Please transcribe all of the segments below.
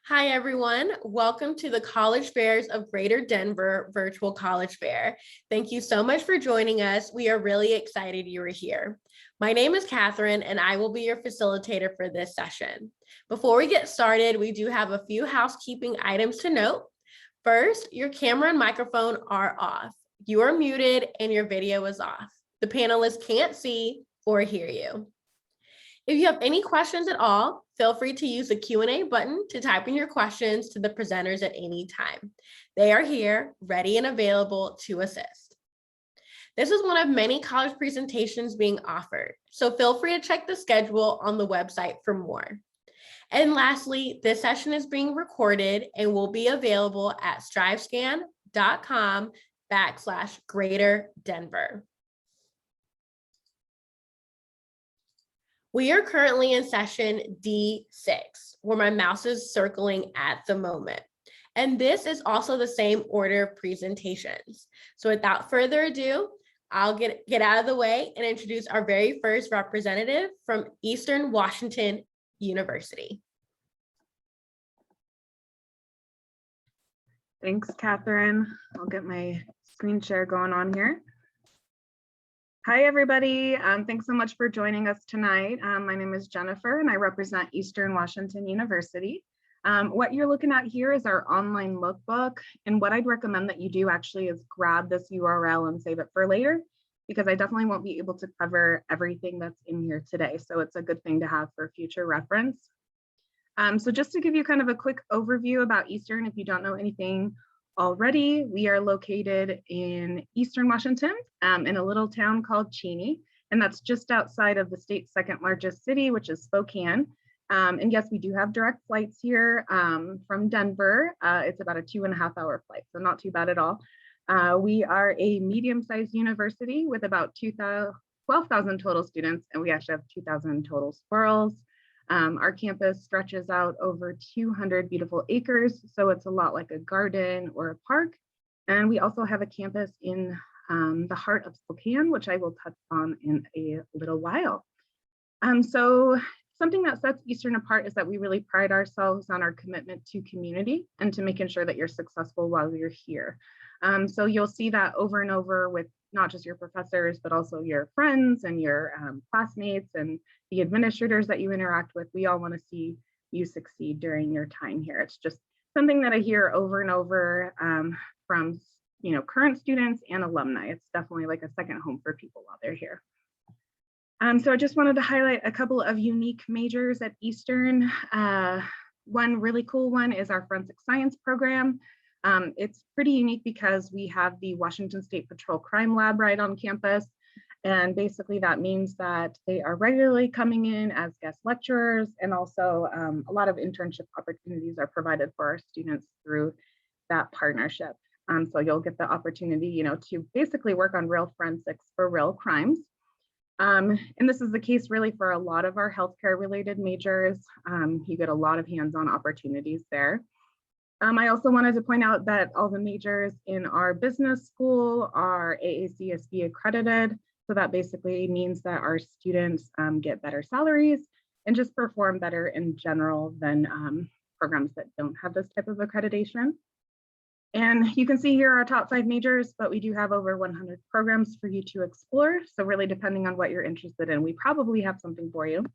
Hi, everyone. Welcome to the College Fairs of Greater Denver Virtual College Fair. Thank you so much for joining us. We are really excited you are here. My name is Catherine, and I will be your facilitator for this session. Before we get started, we do have a few housekeeping items to note. First, your camera and microphone are off. You are muted and your video is off. The panelists can't see or hear you. If you have any questions at all, feel free to use the Q&A button to type in your questions to the presenters at any time. They are here, ready and available to assist. This is one of many college presentations being offered, so feel free to check the schedule on the website for more. And lastly, this session is being recorded and will be available at strivescan.com/Greater Denver. We are currently in session D6, where my mouse is circling at the moment. And this is also the same order of presentations. So without further ado, I'll get out of the way and introduce our very first representative from Eastern Washington University. Thanks, Catherine. I'll get my screen share going on here. Hi, everybody. Thanks so much for joining us tonight. My name is Jennifer, and I represent Eastern Washington University. What you're looking at here is our online lookbook. And what I'd recommend that you do actually is grab this URL and save it for later, because I definitely won't be able to cover everything that's in here today. So it's a good thing to have for future reference. So just to give you kind of a quick overview about Eastern, if you don't know anything already, we are located in Eastern Washington in a little town called Cheney, and that's just outside of the state's second largest city, which is Spokane. And yes, we do have direct flights here from Denver. It's about a 2.5-hour flight, so not too bad at all. We are a medium-sized university with about 12,000 total students, and we actually have 2,000 total squirrels. Our campus stretches out over 200 beautiful acres, so it's a lot like a garden or a park. And we also have a campus in the heart of Spokane, which I will touch on in a little while. So something that sets Eastern apart is that we really pride ourselves on our commitment to community and to making sure that you're successful while you're here. So you'll see that over and over with not just your professors, but also your friends and your classmates and the administrators that you interact with. We all want to see you succeed during your time here. It's just something that I hear over and over from current students and alumni. It's definitely like a second home for people while they're here. So I just wanted to highlight a couple of unique majors at Eastern. One really cool one is our forensic science program. It's pretty unique because we have the Washington State Patrol Crime Lab right on campus. And basically that means that they are regularly coming in as guest lecturers, and also a lot of internship opportunities are provided for our students through that partnership. So you'll get the opportunity, to basically work on real forensics for real crimes. And this is the case really for a lot of our healthcare related majors. You get a lot of hands-on opportunities there. I also wanted to point out that all the majors in our business school are AACSB accredited. So that basically means that our students get better salaries and just perform better in general than programs that don't have this type of accreditation. And you can see here our top 5 majors, but we do have over 100 programs for you to explore. So really depending on what you're interested in, we probably have something for you.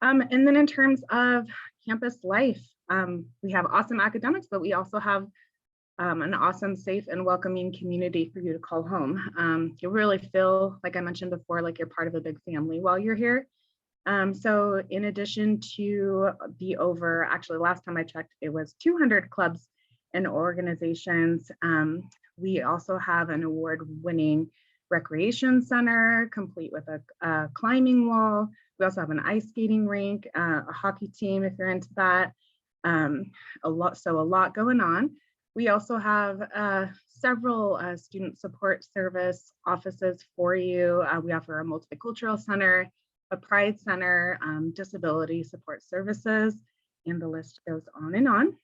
And then in terms of campus life, we have awesome academics, but we also have an awesome, safe and welcoming community for you to call home. You really feel, like I mentioned before, like you're part of a big family while you're here. So in addition to actually last time I checked, it was 200 clubs and organizations. We also have an award-winning recreation center, complete with a climbing wall. We also have an ice skating rink, a hockey team if you're into that. A lot going on. We also have several student support service offices for you. We offer a multicultural center, a pride center, disability support services, and the list goes on and on.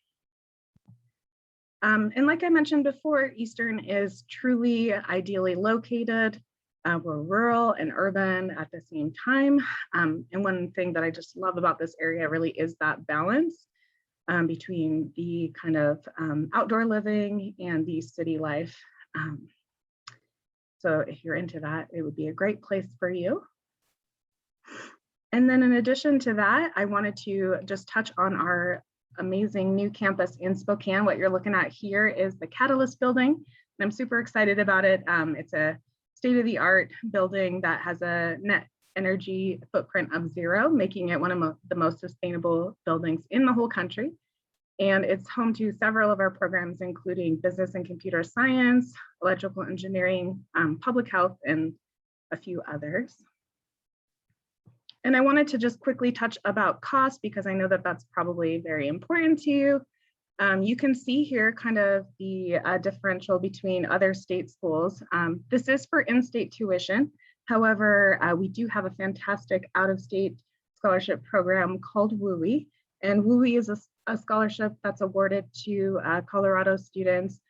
And like I mentioned before, Eastern is truly ideally located. We're rural and urban at the same time. And one thing that I just love about this area really is that balance. between the kind of outdoor living and the city life. So if you're into that, it would be a great place for you. And then in addition to that, I wanted to just touch on our amazing new campus in Spokane. What you're looking at here is the Catalyst building, and I'm super excited about it. It's a state-of-the-art building that has a net energy footprint of 0, making it one of the most sustainable buildings in the whole country. And it's home to several of our programs, including business and computer science, electrical engineering, public health, and a few others. And I wanted to just quickly touch about cost, because I know that that's probably very important to you. You can see here kind of the differential between other state schools. This is for in-state tuition. However, we do have a fantastic out-of-state scholarship program called WUI. And WUI is a scholarship that's awarded to Colorado students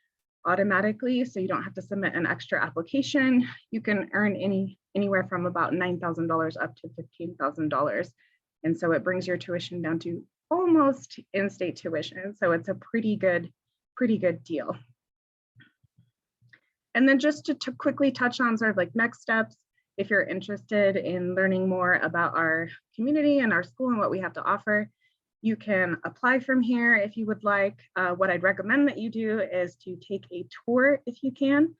automatically, so you don't have to submit an extra application. You can earn anywhere from about $9,000 up to $15,000. And so it brings your tuition down to almost in-state tuition. So it's a pretty good deal. And then just to quickly touch on sort of like next steps, if you're interested in learning more about our community and our school and what we have to offer, you can apply from here if you would like. What I'd recommend that you do is to take a tour if you can.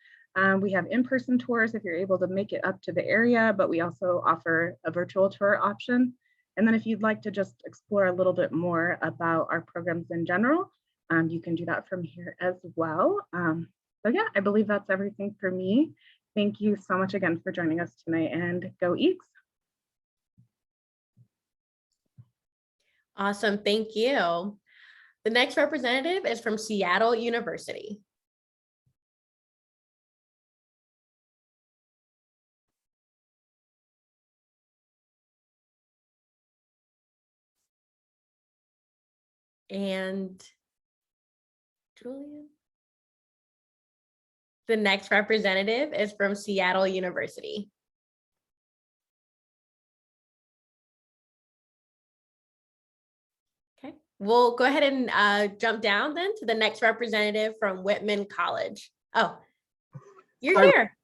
We have in-person tours if you're able to make it up to the area, but we also offer a virtual tour option. And then if you'd like to just explore a little bit more about our programs in general, you can do that from here as well. So yeah, I believe that's everything for me. Thank you so much again for joining us tonight, and go Eagles. Awesome, thank you. The next representative is from Seattle University. And Julian? The next representative is from Seattle University. Okay, we'll go ahead and jump down then to the next representative from Whitman College. Oh, you're here.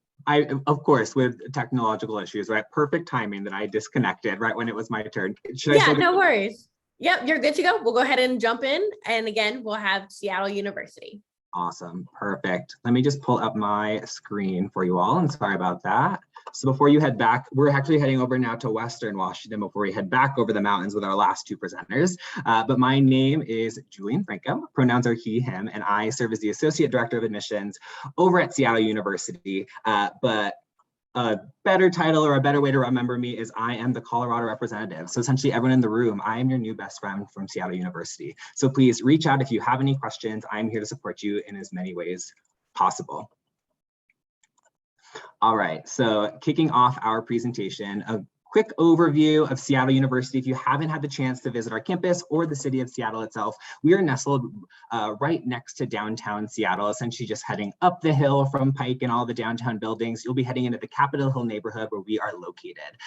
Of course, with technological issues, right? Perfect timing that I disconnected right when it was my turn. Yeah, no worries. Yep, you're good to go. We'll go ahead and jump in. And again, we'll have Seattle University. Awesome, perfect. Let me just pull up my screen for you all, and sorry about that. So before you head back, we're actually heading over now to Western Washington before we head back over the mountains with our last 2 presenters. But my name is Julian Franco, pronouns are he, him, and I serve as the Associate Director of Admissions over at Seattle University. But a better title or a better way to remember me is I am the Colorado representative. So essentially everyone in the room, I am your new best friend from Seattle University. So please reach out if you have any questions. I'm here to support you in as many ways possible. All right, so kicking off our presentation, a quick overview of Seattle University. If you haven't had the chance to visit our campus or the city of Seattle itself, we are nestled right next to downtown Seattle, essentially just heading up the hill from Pike and all the downtown buildings. You'll be heading into the Capitol Hill neighborhood where we are located.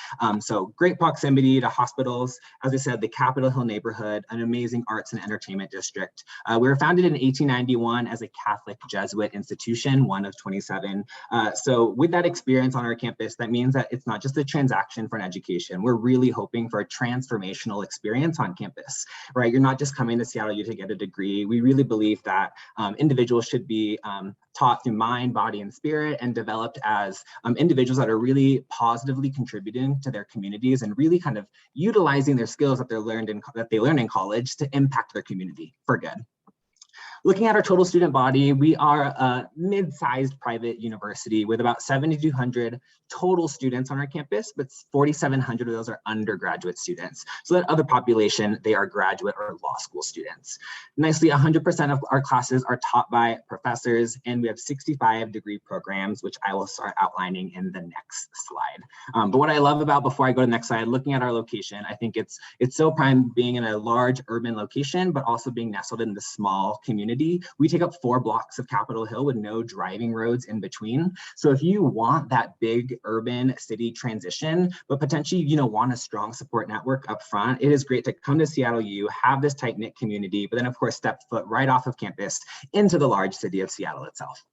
So great proximity to hospitals. As I said, the Capitol Hill neighborhood, an amazing arts and entertainment district. We were founded in 1891 as a Catholic Jesuit institution, one of 27. So with that experience on our campus, that means that it's not just a transaction for an education. We're really hoping for a transformational experience on campus, right? You're not just coming to Seattle U to get a degree. We really believe that individuals should be taught through mind, body, and spirit, and developed as individuals that are really positively contributing to their communities and really kind of utilizing their skills that they learn in college to impact their community for good. Looking at our total student body, we are a mid-sized private university with about 7,200 total students on our campus, but 4,700 of those are undergraduate students. So that other population, they are graduate or law school students. Nicely, 100% of our classes are taught by professors, and we have 65 degree programs, which I will start outlining in the next slide. But what I love about, before I go to the next slide, looking at our location, I think it's so prime being in a large urban location, but also being nestled in the small community community. We take up 4 blocks of Capitol Hill with no driving roads in between. So if you want that big urban city transition, but potentially, want a strong support network up front, it is great to come to Seattle U, have this tight-knit community, but then of course, step foot right off of campus into the large city of Seattle itself.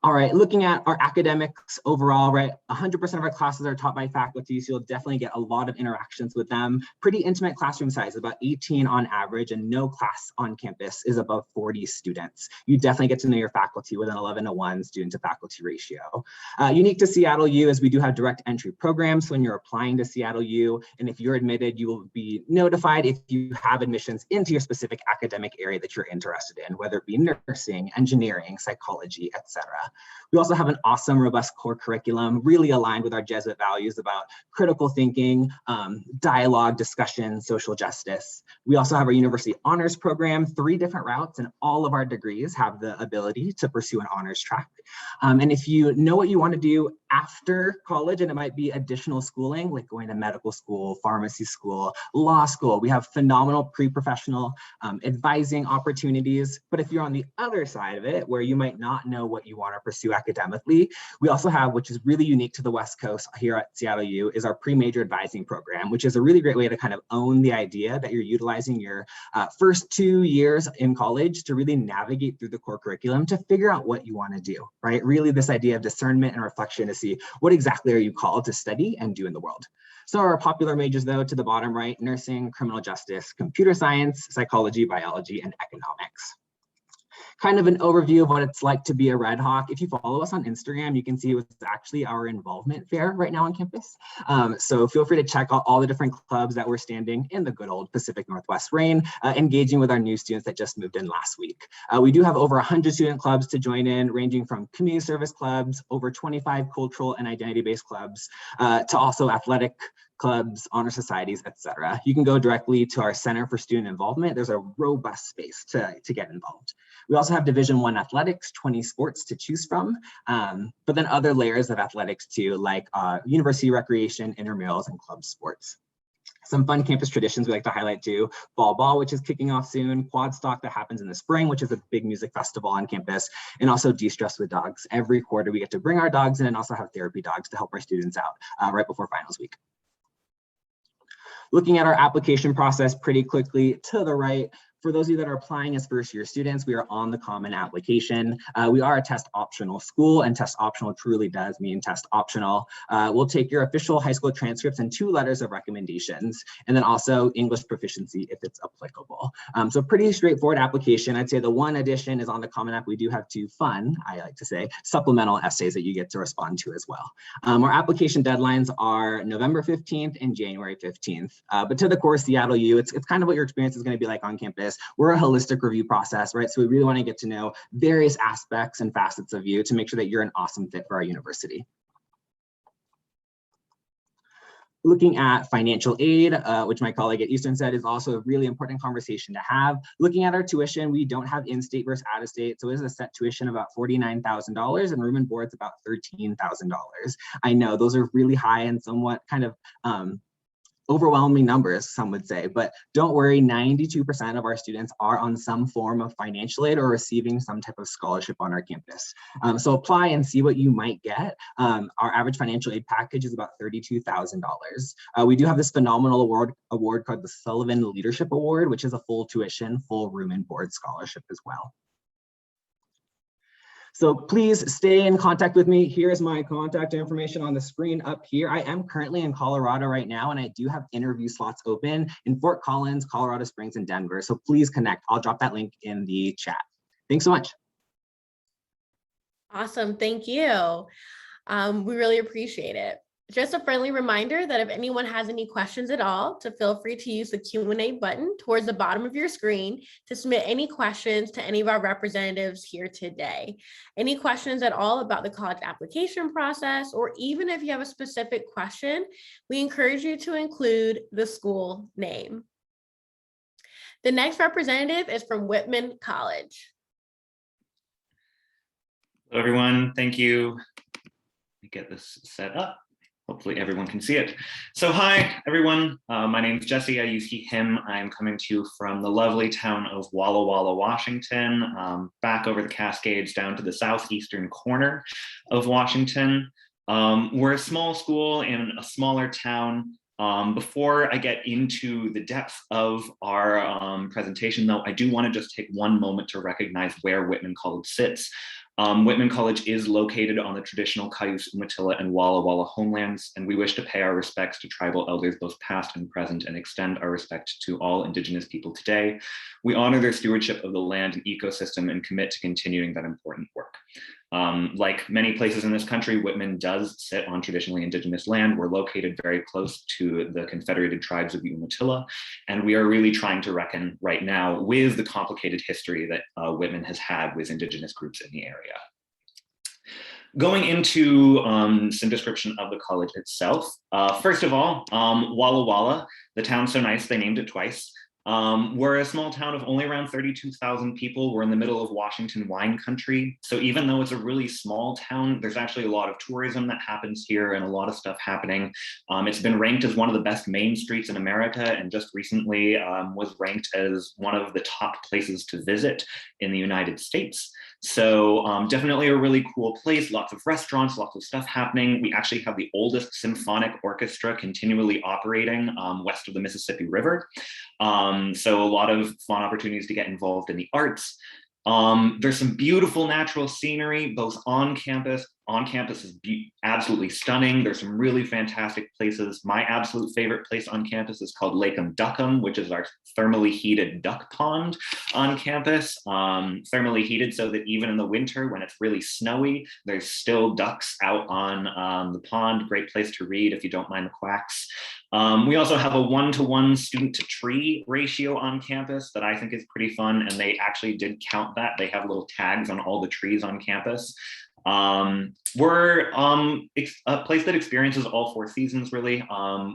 All right, looking at our academics overall, right, 100% of our classes are taught by faculty, so you'll definitely get a lot of interactions with them. Pretty intimate classroom size, about 18 on average, and no class on campus is above 40 students. You definitely get to know your faculty with an 11:1 student to faculty ratio. Unique to Seattle U is we do have direct entry programs when you're applying to Seattle U, and if you're admitted, you will be notified if you have admissions into your specific academic area that you're interested in, whether it be nursing, engineering, psychology, etc. We also have an awesome, robust core curriculum, really aligned with our Jesuit values about critical thinking, dialogue, discussion, social justice. We also have our university honors program, 3 different routes, and all of our degrees have the ability to pursue an honors track. And if you know what you want to do after college, and it might be additional schooling, like going to medical school, pharmacy school, law school, we have phenomenal pre-professional advising opportunities. But if you're on the other side of it, where you might not know what you want to pursue academically, we also have, which is really unique to the West Coast here at Seattle U, is our pre-major advising program, which is a really great way to kind of own the idea that you're utilizing your first 2 years in college to really navigate through the core curriculum to figure out what you want to do, right? Really this idea of discernment and reflection to see what exactly are you called to study and do in the world. So our popular majors, though, to the bottom right: nursing, criminal justice, computer science, psychology, biology, and economics. Kind of an overview of what it's like to be a Red Hawk. If you follow us on Instagram, you can see it's actually our involvement fair right now on campus. So feel free to check out all the different clubs that we're standing in the good old Pacific Northwest rain, engaging with our new students that just moved in last week. We do have over 100 student clubs to join in, ranging from community service clubs, over 25 cultural and identity-based clubs, to also athletic clubs, honor societies, etc. You can go directly to our Center for Student Involvement. There's a robust space to get involved. We also have Division I athletics, 20 sports to choose from, but then other layers of athletics too, like university recreation, intramurals, and club sports. Some fun campus traditions we like to highlight too: Fall Ball, which is kicking off soon, Quad Stock that happens in the spring, which is a big music festival on campus, and also De-Stress with Dogs. Every quarter we get to bring our dogs in and also have therapy dogs to help our students out right before finals week. Looking at our application process pretty quickly to the right, for those of you that are applying as first-year students, we are on the common application. We are a test optional school, and test optional truly does mean test optional. We'll take your official high school transcripts and 2 letters of recommendations, and then also English proficiency if it's applicable. So pretty straightforward application. I'd say the one addition is on the common app, we do have 2 fun, I like to say, supplemental essays that you get to respond to as well. Our application deadlines are November 15th and January 15th. But to the core Seattle U, it's kind of what your experience is going to be like on campus. We're a holistic review process, right? So we really want to get to know various aspects and facets of you to make sure that you're an awesome fit for our university. Looking at financial aid, which my colleague at Eastern said is also a really important conversation to have. Looking at our tuition, we don't have in-state versus out-of-state, so it is a set tuition of about $49,000 and room and board's about $13,000. I know those are really high and somewhat kind of overwhelming numbers, some would say, but don't worry, 92% of our students are on some form of financial aid or receiving some type of scholarship on our campus. So apply and see what you might get. Our average financial aid package is about $32,000. We do have this phenomenal award called the Sullivan Leadership Award, which is a full tuition, full room and board scholarship as well. So please stay in contact with me. Here's my contact information on the screen up here. I am currently in Colorado right now, and I do have interview slots open in Fort Collins, Colorado Springs, and Denver. So please connect. I'll drop that link in the chat. Thanks so much. Awesome, thank you. We really appreciate it. Just a friendly reminder that if anyone has any questions at all, to feel free to use the Q&A button towards the bottom of your screen to submit any questions to any of our representatives here today. Any questions at all about the college application process, or even if you have a specific question, we encourage you to include the school name. The next representative is from Whitman College. Hello, everyone. Thank you. Let me get this set up. Hopefully everyone can see it. So hi, everyone. My name is Jesse. I use he, him. I am coming to you from the lovely town of Walla Walla, Washington, back over the Cascades down to the southeastern corner of Washington. We're a small school in a smaller town. Before I get into the depth of our presentation, though, I do want to just take one moment to recognize where Whitman College sits. Whitman College is located on the traditional Cayuse, Umatilla, and Walla Walla homelands, and we wish to pay our respects to tribal elders both past and present and extend our respect to all Indigenous people today. We honor their stewardship of the land and ecosystem and commit to continuing that important work. Like many places in this country, Whitman does sit on traditionally Indigenous land. We're located very close to the Confederated Tribes of the Umatilla, and we are really trying to reckon right now with the complicated history that Whitman has had with Indigenous groups in the area. Going into some description of the college itself. First of all, Walla Walla, the town's so nice they named it twice. We're a small town of only around 32,000 people. We're in the middle of Washington wine country. So even though it's a really small town, there's actually a lot of tourism that happens here and a lot of stuff happening. It's been ranked as one of the best main streets in America, and just recently was ranked as one of the top places to visit in the United States. So definitely a really cool place, lots of restaurants, lots of stuff happening. We actually have the oldest symphonic orchestra continually operating west of the Mississippi River. So a lot of fun opportunities to get involved in the arts. There's some beautiful natural scenery, both on campus. On campus is absolutely stunning. There's some really fantastic places. My absolute favorite place on campus is called Lake Duckham, which is our thermally heated duck pond on campus. Thermally heated so that even in the winter when it's really snowy, there's still ducks out on the pond. Great place to read if you don't mind the quacks. We also have a 1-to-1 student to tree ratio on campus that I think is pretty fun, and they actually did count that. They have little tags on all the trees on campus. We're a place that experiences all 4 seasons, really.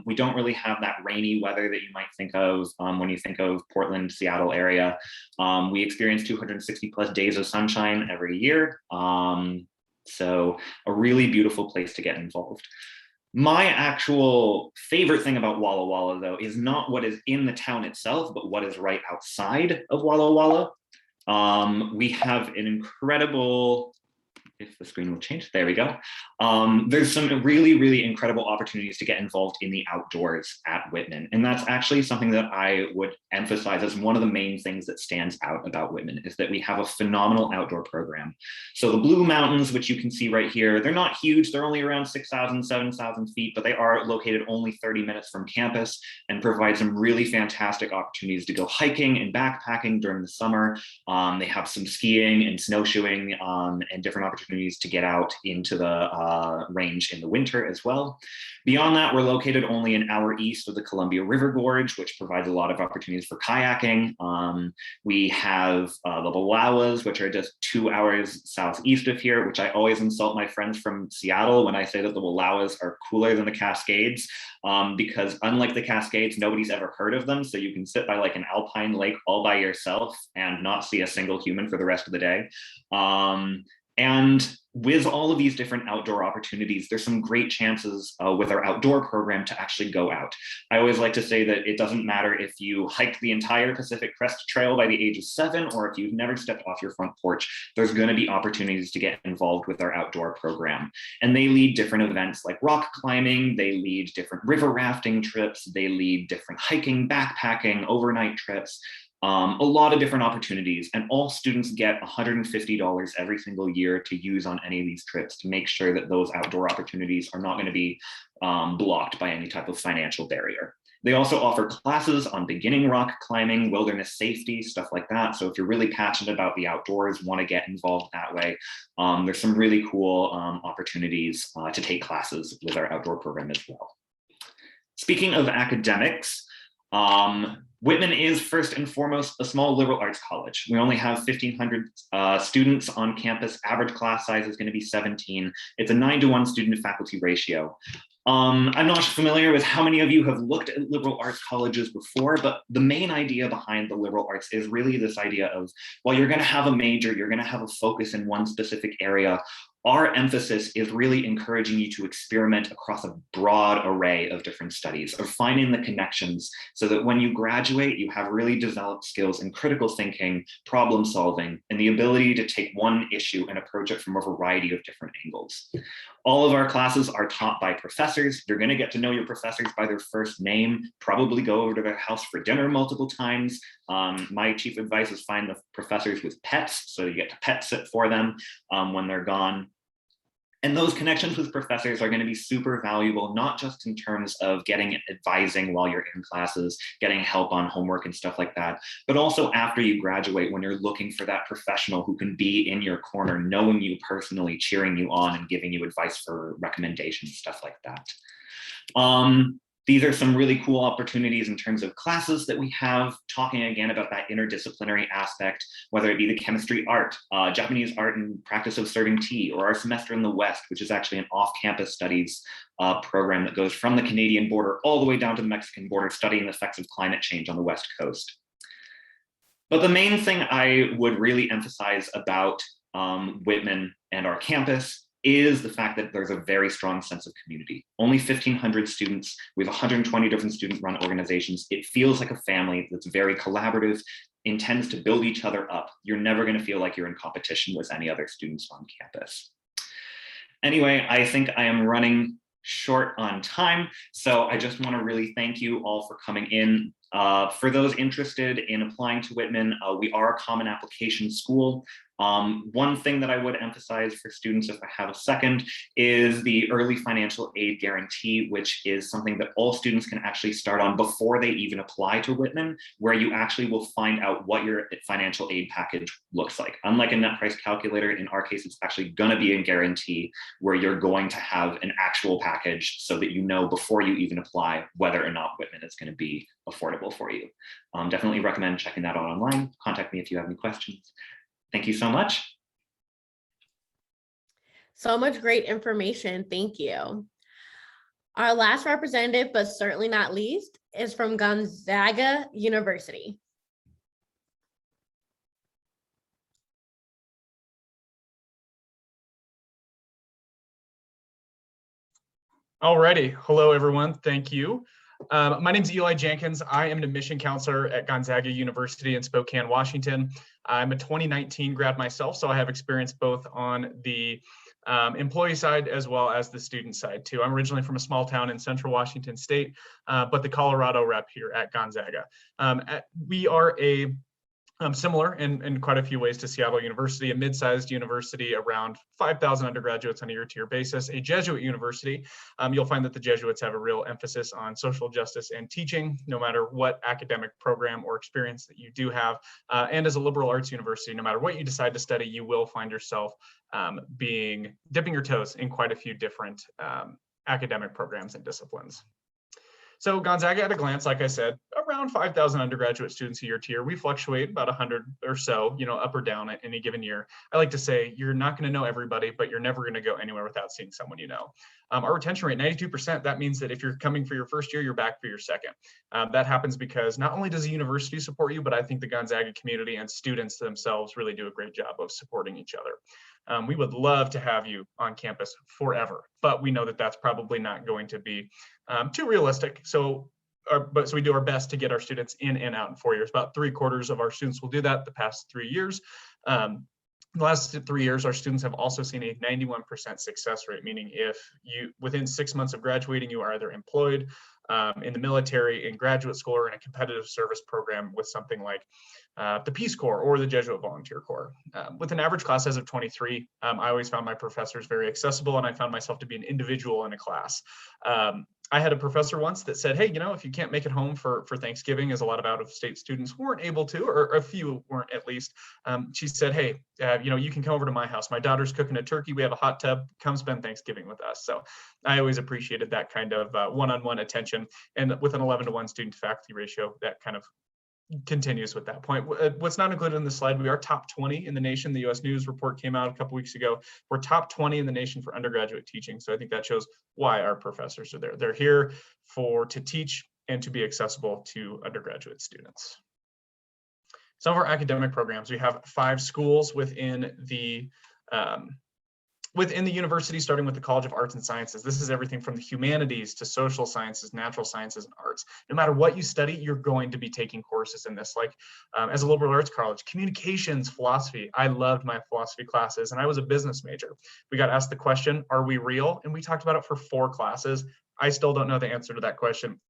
We don't really have that rainy weather that you might think of when you think of Portland, Seattle area. We experience 260 plus days of sunshine every year. So a really beautiful place to get involved. My actual favorite thing about Walla Walla, though, is not what is in the town itself, but what is right outside of Walla Walla. We have an incredible, if the screen will change, there we go. There's some really, really incredible opportunities to get involved in the outdoors at Whitman. And that's actually something that I would emphasize as one of the main things that stands out about Whitman, is that we have a phenomenal outdoor program. So the Blue Mountains, which you can see right here, they're not huge. They're only around 6,000, 7,000 feet, but they are located only 30 minutes from campus and provide some really fantastic opportunities to go hiking and backpacking during the summer. They have some skiing and snowshoeing and different opportunities to get out into the range in the winter as well. Beyond that, we're located only an hour east of the Columbia River Gorge, which provides a lot of opportunities for kayaking. We have the Wallowas, which are just 2 hours southeast of here, which I always insult my friends from Seattle when I say that the Wallowas are cooler than the Cascades, because unlike the Cascades, nobody's ever heard of them. So you can sit by like an alpine lake all by yourself and not see a single human for the rest of the day. And with all of these different outdoor opportunities, there's some great chances with our outdoor program to actually go out. I always like to say that it doesn't matter if you hiked the entire Pacific Crest Trail by the age of 7, or if you've never stepped off your front porch, there's going to be opportunities to get involved with our outdoor program. And they lead different events like rock climbing, they lead different river rafting trips, they lead different hiking, backpacking, overnight trips. A lot of different opportunities, and all students get $150 every single year to use on any of these trips to make sure that those outdoor opportunities are not going to be blocked by any type of financial barrier. They also offer classes on beginning rock climbing, wilderness safety, stuff like that. So if you're really passionate about the outdoors, want to get involved that way, there's some really cool opportunities to take classes with our outdoor program as well. Speaking of academics, Whitman is first and foremost a small liberal arts college. We only have 1,500 students on campus. Average class size is going to be 17. It's a 9-to-1 student to faculty ratio. I'm not familiar with how many of you have looked at liberal arts colleges before, but the main idea behind the liberal arts is really this idea of, well, you're going to have a major, you're going to have a focus in one specific area. our emphasis is really encouraging you to experiment across a broad array of different studies, or finding the connections so that when you graduate, you have really developed skills in critical thinking, problem solving, and the ability to take one issue and approach it from a variety of different angles. All of our classes are taught by professors. You're going to get to know your professors by their first name, probably go over to their house for dinner multiple times. My chief advice is find the professors with pets, so you get to pet sit for them when they're gone. And those connections with professors are going to be super valuable, not just in terms of getting advising while you're in classes, getting help on homework and stuff like that, but also after you graduate, when you're looking for that professional who can be in your corner, knowing you personally, cheering you on and giving you advice for recommendations, stuff like that. These are some really cool opportunities in terms of classes that we have, talking again about that interdisciplinary aspect, whether it be the chemistry art, Japanese art and practice of serving tea, or our semester in the West, which is actually an off-campus studies program that goes from the Canadian border all the way down to the Mexican border, studying the effects of climate change on the West Coast. But the main thing I would really emphasize about Whitman and our campus is the fact that there's a very strong sense of community. Only 1,500 students, we have 120 different student-run organizations. It feels like a family that's very collaborative, intends to build each other up. You're never going to feel like you're in competition with any other students on campus. Anyway, I think I am running short on time, so I just want to really thank you all for coming in. For those interested in applying to Whitman, we are a common application school. One thing that I would emphasize for students, if I have a second, is the early financial aid guarantee, which is something that all students can actually start on before they even apply to Whitman, where you actually will find out what your financial aid package looks like. Unlike a net price calculator, in our case, it's actually going to be a guarantee where you're going to have an actual package so that you know before you even apply whether or not Whitman is going to be affordable for you. Definitely recommend checking that out online. Contact me if you have any questions. Thank you so much. So much great information. Thank you. Our last representative, but certainly not least, is from Gonzaga University. Alrighty, hello everyone, thank you. My name is Eli Jenkins. I am an admission counselor at Gonzaga University in Spokane, Washington. I'm a 2019 grad myself, so I have experience both on the employee side as well as the student side too. I'm originally from a small town in central Washington state, but the Colorado rep here at Gonzaga. We are a similar in quite a few ways to Seattle University, a mid-sized university, around 5,000 undergraduates on a year-to-year basis, a Jesuit university. You'll find that the Jesuits have a real emphasis on social justice and teaching, no matter what academic program or experience that you do have. And as a liberal arts university, no matter what you decide to study, you will find yourself dipping your toes in quite a few different academic programs and disciplines. So Gonzaga at a glance, like I said, around 5,000 undergraduate students a year to year. We fluctuate about 100 or so, up or down at any given year. I like to say you're not going to know everybody, but you're never going to go anywhere without seeing someone you know. Our retention rate, 92%, that means that if you're coming for your first year, you're back for your second. That happens because not only does the university support you, but I think the Gonzaga community and students themselves really do a great job of supporting each other. We would love to have you on campus forever, but we know that that's probably not going to be too realistic. So we do our best to get our students in and out in 4 years. About 3/4 of our students will do that the past 3 years. The last 3 years, our students have also seen a 91% success rate, meaning if you, within 6 months of graduating, you are either employed in the military, in graduate school, or in a competitive service program with something like the Peace Corps or the Jesuit Volunteer Corps. With an average class size of 23, I always found my professors very accessible, and I found myself to be an individual in a class. I had a professor once that said, hey, if you can't make it home for Thanksgiving, as a lot of out-of-state students weren't able to, or a few weren't at least, she said, hey, you can come over to my house. My daughter's cooking a turkey. We have a hot tub. Come spend Thanksgiving with us. So I always appreciated that kind of one-on-one attention. And with an 11-to-1 student-to-faculty ratio, that kind of continues with that point. What's not included in the slide, we are top 20 in the nation. The US News report came out a couple weeks ago. We're top 20 in the nation for undergraduate teaching. So I think that shows why our professors are there. They're here to teach and to be accessible to undergraduate students. Some of our academic programs, we have 5 schools within the within the university, starting with the College of Arts and Sciences, this is everything from the humanities to social sciences, natural sciences, and arts. No matter what you study, you're going to be taking courses in this. Like as a liberal arts college, communications, philosophy. I loved my philosophy classes, and I was a business major. We got asked the question, are we real? And we talked about it for 4 classes. I still don't know the answer to that question.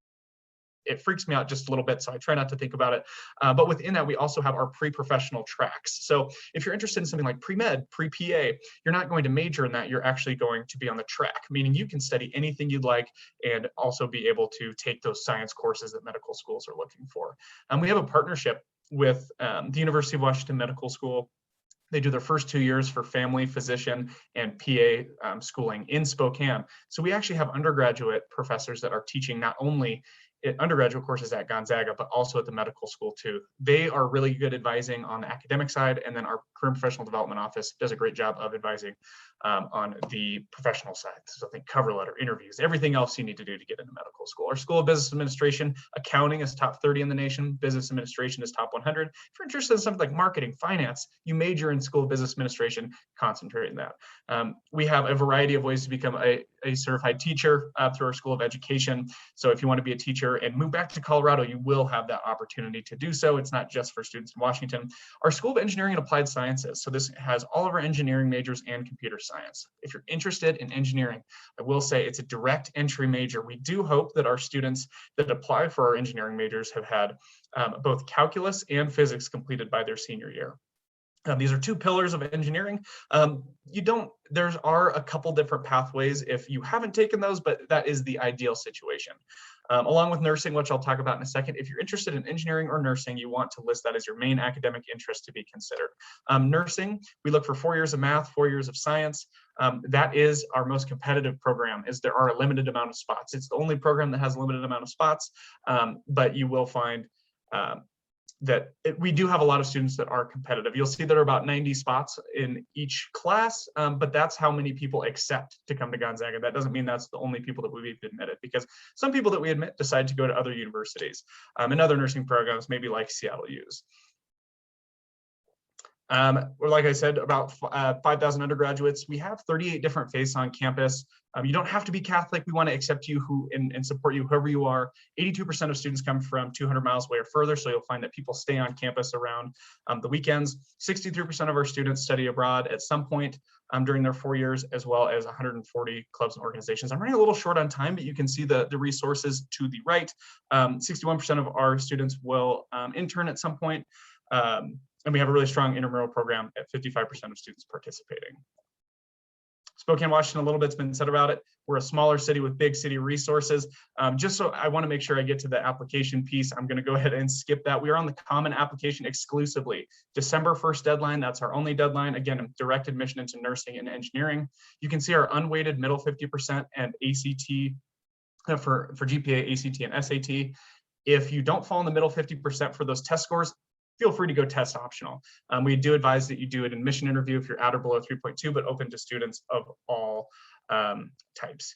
It freaks me out just a little bit, so I try not to think about it. But within that, we also have our pre-professional tracks. So if you're interested in something like pre-med, pre-PA, you're not going to major in that, you're actually going to be on the track, meaning you can study anything you'd like and also be able to take those science courses that medical schools are looking for. We have a partnership with the University of Washington Medical School. They do their first 2 years for family, physician, and PA schooling in Spokane. So we actually have undergraduate professors that are teaching not only undergraduate courses at Gonzaga, but also at the medical school too. They are really good advising on the academic side, and then our career and professional development office does a great job of advising on the professional side. So I think cover letter, interviews, everything else you need to do to get into medical school. Our School of Business Administration, accounting is top 30 in the nation. Business administration is top 100. If you're interested in something like marketing, finance, you major in School of Business Administration, concentrate in that. We have a variety of ways to become a certified teacher through our School of Education. So if you want to be a teacher and move back to Colorado, you will have that opportunity to do so. It's not just for students in Washington. Our School of Engineering and Applied Sciences. So this has all of our engineering majors and computer science. If you're interested in engineering, I will say it's a direct entry major. We do hope that our students that apply for our engineering majors have had both calculus and physics completed by their senior year. These are 2 pillars of engineering. There are a couple different pathways if you haven't taken those, but that is the ideal situation. Along with nursing, which I'll talk about in a second. If you're interested in engineering or nursing, you want to list that as your main academic interest to be considered. Nursing, we look for 4 years of math, 4 years of science. That is our most competitive program, is there are a limited amount of spots. It's the only program that has a limited amount of spots, but you will find we do have a lot of students that are competitive. You'll see there are about 90 spots in each class, but that's how many people accept to come to Gonzaga. That doesn't mean that's the only people that we've admitted, because some people that we admit decide to go to other universities and other nursing programs, maybe like Seattle U's. Like I said, about 5,000 undergraduates. We have 38 different faiths on campus. You don't have to be Catholic. We want to accept you and support you whoever you are. 82% of students come from 200 miles away or further, so you'll find that people stay on campus around the weekends. 63% of our students study abroad at some point during their 4 years, as well as 140 clubs and organizations. I'm running a little short on time, but you can see the resources to the right. 61% of our students will intern at some point. And we have a really strong intramural program at 55% of students participating. Spokane, Washington, a little bit's been said about it. We're a smaller city with big city resources. Just so I want to make sure I get to the application piece, I'm going to go ahead and skip that. We are on the common application exclusively. December 1st deadline, that's our only deadline. Again, direct admission into nursing and engineering. You can see our unweighted middle 50% and ACT for GPA, ACT, and SAT. If you don't fall in the middle 50% for those test scores, feel free to go test optional. We do advise that you do an admission interview if you're at or below 3.2, but open to students of all types.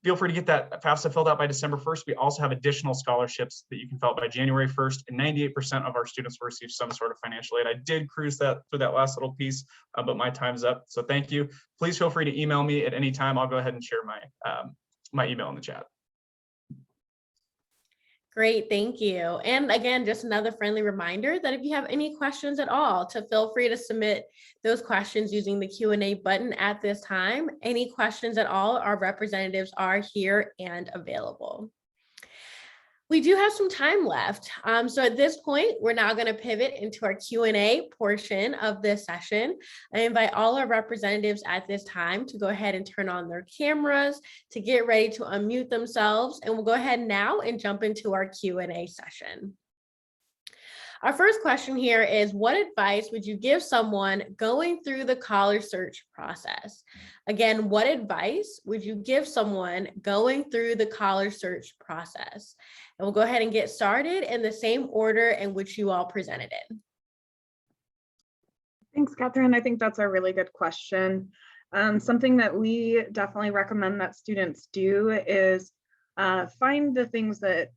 Feel free to get that FAFSA filled out by December 1st. We also have additional scholarships that you can fill out by January 1st, and 98% of our students will receive some sort of financial aid. I did cruise through that last little piece, but my time's up, so thank you. Please feel free to email me at any time. I'll go ahead and share my email in the chat. Great, thank you. And again, just another friendly reminder that if you have any questions at all, to feel free to submit those questions using the Q&A button at this time. Any questions at all, our representatives are here and available. We do have some time left. So at this point, we're now going to pivot into our Q&A portion of this session. I invite all our representatives at this time to go ahead and turn on their cameras, to get ready to unmute themselves, and we'll go ahead now and jump into our Q&A session. Our first question here is, what advice would you give someone going through the college search process? Again, what advice would you give someone going through the college search process? And we'll go ahead and get started in the same order in which you all presented it. Thanks, Catherine. I think that's a really good question. Something that we definitely recommend that students do is find the things that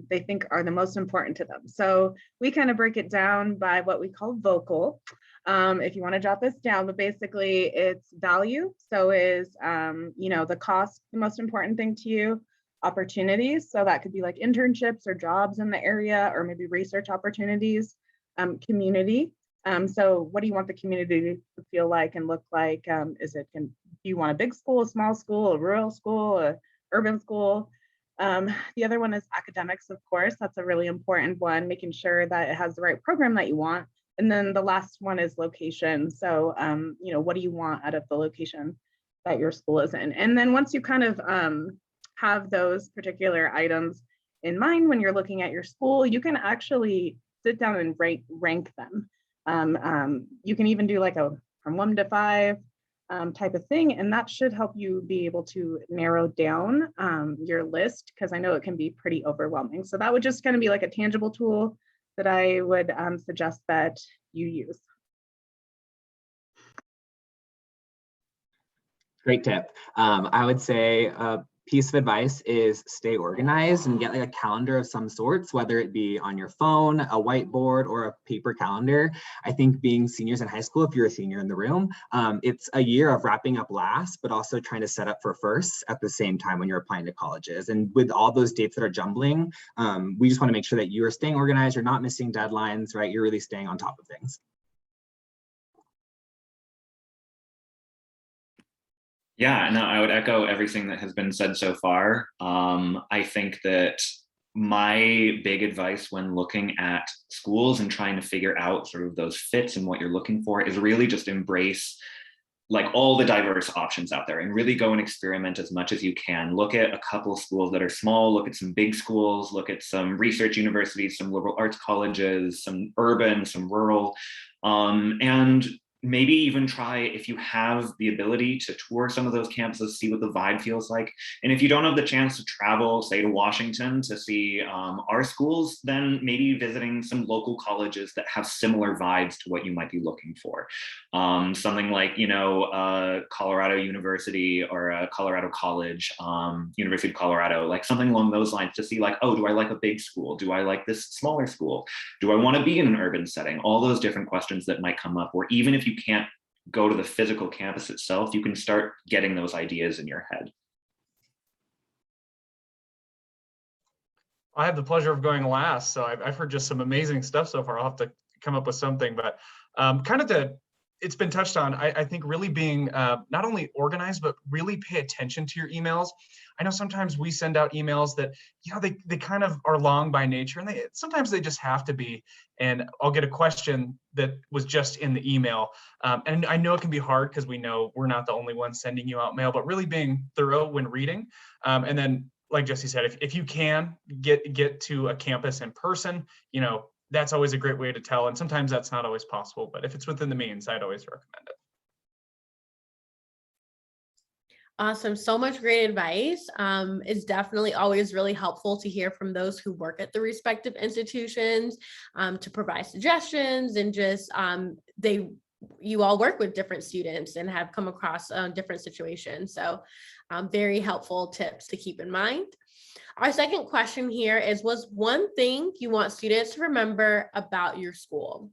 they think are the most important to them. So we kind of break it down by what we call vocal. if you want to jot this down, but basically it's value. So is, the cost the most important thing to you? Opportunities. So that could be like internships or jobs in the area, or maybe research opportunities. Community. So what do you want the community to feel like and look like? Do you want a big school, a small school, a rural school, a urban school? The other one is academics, of course. That's a really important one, making sure that it has the right program that you want. And then the last one is location. So, what do you want out of the location that your school is in? And then once you kind of have those particular items in mind when you're looking at your school, you can actually sit down and rank them. You can even do like a from 1 to 5 type of thing, and that should help you be able to narrow down your list, because I know it can be pretty overwhelming. So that would just kind of be like a tangible tool that I would suggest that you use. Great tip. I would say a piece of advice is stay organized and get like a calendar of some sorts, whether it be on your phone, a whiteboard, or a paper calendar. I think being seniors in high school, if you're a senior in the room, it's a year of wrapping up last, but also trying to set up for firsts at the same time when you're applying to colleges. And with all those dates that are jumbling, we just want to make sure that you are staying organized, you're not missing deadlines, right? You're really staying on top of things. Yeah, no, I would echo everything that has been said so far. I think that my big advice when looking at schools and trying to figure out sort of those fits and what you're looking for is really just embrace like all the diverse options out there and really go and experiment as much as you can. Look at a couple of schools that are small, look at some big schools, look at some research universities, some liberal arts colleges, some urban, some rural, and maybe even try, if you have the ability, to tour some of those campuses, see what the vibe feels like. And if you don't have the chance to travel, say to Washington to see our schools, then maybe visiting some local colleges that have similar vibes to what you might be looking for. Something like, Colorado University or a Colorado College, University of Colorado, like something along those lines, to see like, oh, do I like a big school? Do I like this smaller school? Do I want to be in an urban setting? All those different questions that might come up, or even if you can't go to the physical campus itself, you can start getting those ideas in your head. I have the pleasure of going last, so I've heard just some amazing stuff so far. I'll have to come up with something, but it's been touched on. I think really being not only organized, but really pay attention to your emails. I know sometimes we send out emails that, they kind of are long by nature, and sometimes they just have to be. And I'll get a question that was just in the email. And I know it can be hard because we know we're not the only ones sending you out mail, but really being thorough when reading. And then, like Jesse said, if you can get to a campus in person, that's always a great way to tell. And sometimes that's not always possible, but if it's within the means, I'd always recommend it. Awesome. So much great advice. It's definitely always really helpful to hear from those who work at the respective institutions, to provide suggestions, and just you all work with different students and have come across different situations. So very helpful tips to keep in mind. Our second question here is, what's one thing you want students to remember about your school?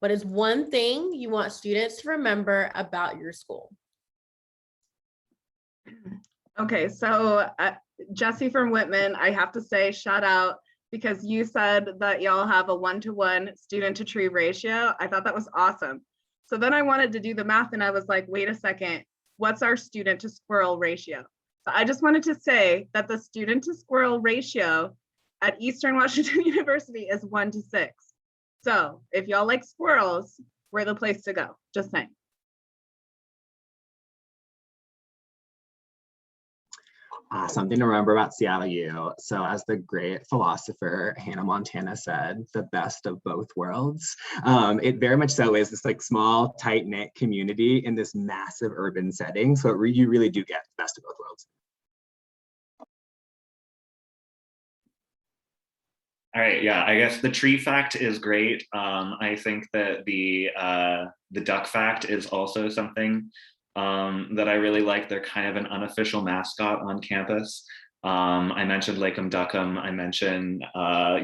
What is one thing you want students to remember about your school? Okay, so Jesse from Whitman, I have to say shout out, because you said that y'all have a 1-to-1 student to tree ratio. I thought that was awesome. So then I wanted to do the math, and I was like, wait a second, what's our student to squirrel ratio? So I just wanted to say that the student to squirrel ratio at Eastern Washington University is 1-to-6. So if y'all like squirrels, we're the place to go, just saying. Something to remember about Seattle U. So as the great philosopher Hannah Montana said, the best of both worlds. It very much so is this like small, tight-knit community in this massive urban setting. So you really do get the best of both worlds. All right, yeah, I guess the tree fact is great. I think that the duck fact is also something that I really like. They're kind of an unofficial mascot on campus. I mentioned Lake'em Duck'em. I mentioned,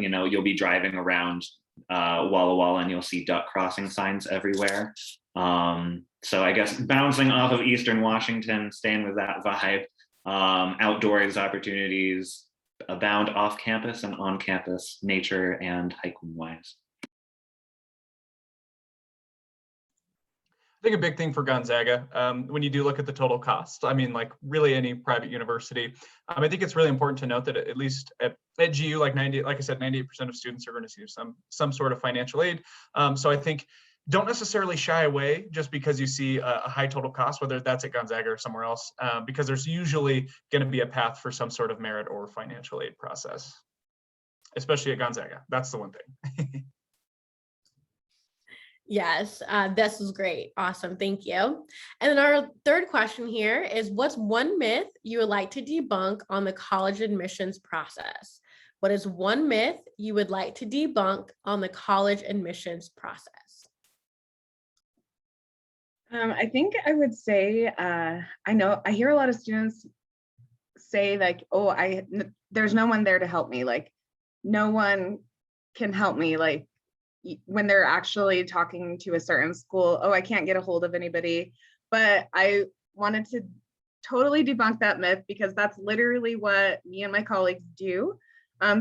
you'll be driving around Walla Walla, and you'll see duck crossing signs everywhere. So I guess bouncing off of Eastern Washington, staying with that vibe, outdoors opportunities abound off campus and on campus, nature and hiking wise. I think a big thing for Gonzaga, when you do look at the total cost, I mean, like really any private university, I think it's really important to note that at least at GU, like I said, 98% of students are going to see some sort of financial aid. So I think don't necessarily shy away just because you see a high total cost, whether that's at Gonzaga or somewhere else, because there's usually going to be a path for some sort of merit or financial aid process, especially at Gonzaga. That's the one thing. Yes, this is great. Awesome. Thank you. And then our third question here is, what's one myth you would like to debunk on the college admissions process? What is one myth you would like to debunk on the college admissions process? I think I would say, I hear a lot of students say like, oh, there's no one there to help me. Like, no one can help me. Like, when they're actually talking to a certain school, oh, I can't get a hold of anybody. But I wanted to totally debunk that myth, because that's literally what me and my colleagues do.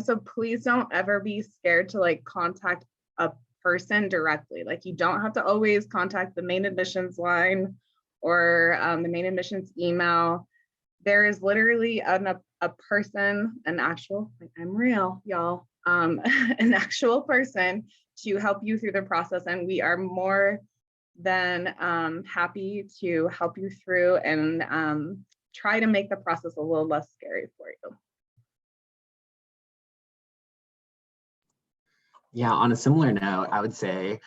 So please don't ever be scared to like contact a person directly. Like, you don't have to always contact the main admissions line or the main admissions email. There is literally a person, an actual, like, I'm real, y'all, an actual person to help you through the process. And we are more than happy to help you through and try to make the process a little less scary for you. Yeah, on a similar note, I would say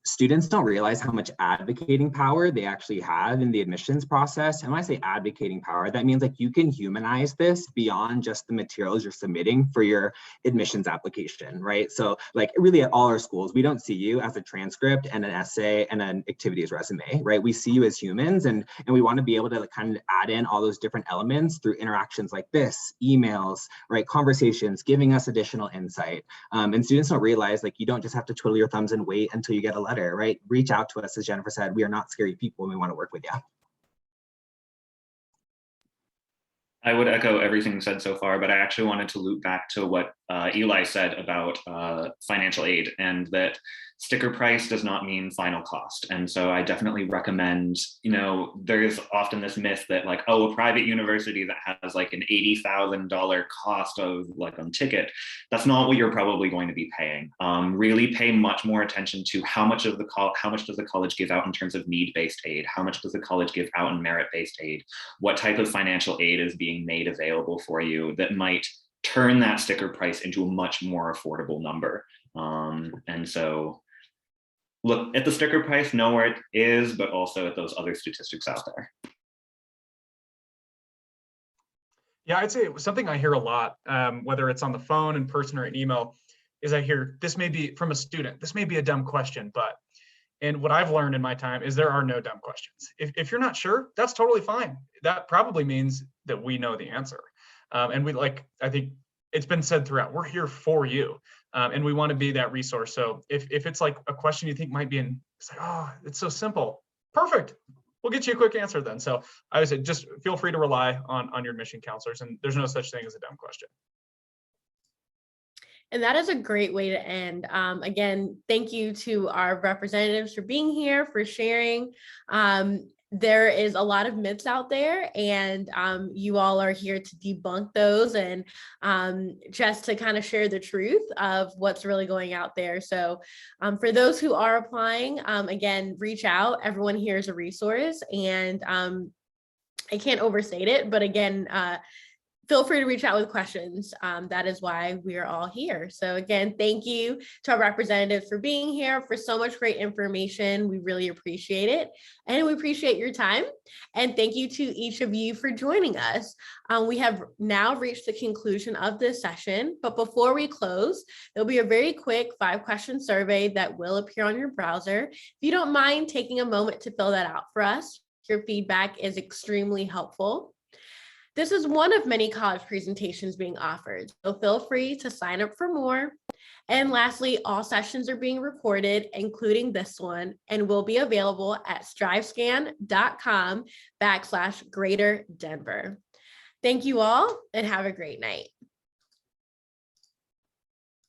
students don't realize how much advocating power they actually have in the admissions process. And when I say advocating power, that means like you can humanize this beyond just the materials you're submitting for your admissions application, right? So like really at all our schools, we don't see you as a transcript and an essay and an activities resume, right? We see you as humans, and we want to be able to like kind of add in all those different elements through interactions like this, emails, right? Conversations, giving us additional insight. And students don't realize like you don't just have to twiddle your thumbs and wait until you get a letter, right? Reach out to us, as Jennifer said. We are not scary people and we want to work with you. I would echo everything said so far, but I actually wanted to loop back to what Eli said about financial aid, and that sticker price does not mean final cost. And so I definitely recommend, there's often this myth that like, oh, a private university that has like an $80,000 cost of like on ticket, that's not what you're probably going to be paying. Really pay much more attention to how much does the college give out in terms of need-based aid? How much does the college give out in merit-based aid? What type of financial aid is being made available for you that might turn that sticker price into a much more affordable number? And so look at the sticker price, know where it is, but also at those other statistics out there. Yeah, I'd say something I hear a lot, whether it's on the phone, in person, or an email, is I hear this may be from a student, this may be a dumb question, but, and what I've learned in my time is there are no dumb questions. If you're not sure, that's totally fine. That probably means that we know the answer. And we I think it's been said throughout, we're here for you. And we want to be that resource. So if it's like a question you think might be it's like, oh, it's so simple. Perfect. We'll get you a quick answer then. So I would say just feel free to rely on your admission counselors, and there's no such thing as a dumb question. And that is a great way to end. Again, thank you to our representatives for being here, for sharing. There is a lot of myths out there, and you all are here to debunk those and just to kind of share the truth of what's really going out there. So for those who are applying, again, reach out. Everyone here is a resource, and I can't overstate it, but again, feel free to reach out with questions. That is why we are all here. So again, thank you to our representatives for being here, for so much great information. We really appreciate it. And we appreciate your time. And thank you to each of you for joining us. We have now reached the conclusion of this session, but before we close, there'll be a very quick 5-question survey that will appear on your browser. If you don't mind taking a moment to fill that out for us, your feedback is extremely helpful. This is one of many college presentations being offered, so feel free to sign up for more. And lastly, all sessions are being recorded, including this one, and will be available at strivescan.com/Greater Denver. Thank you all and have a great night.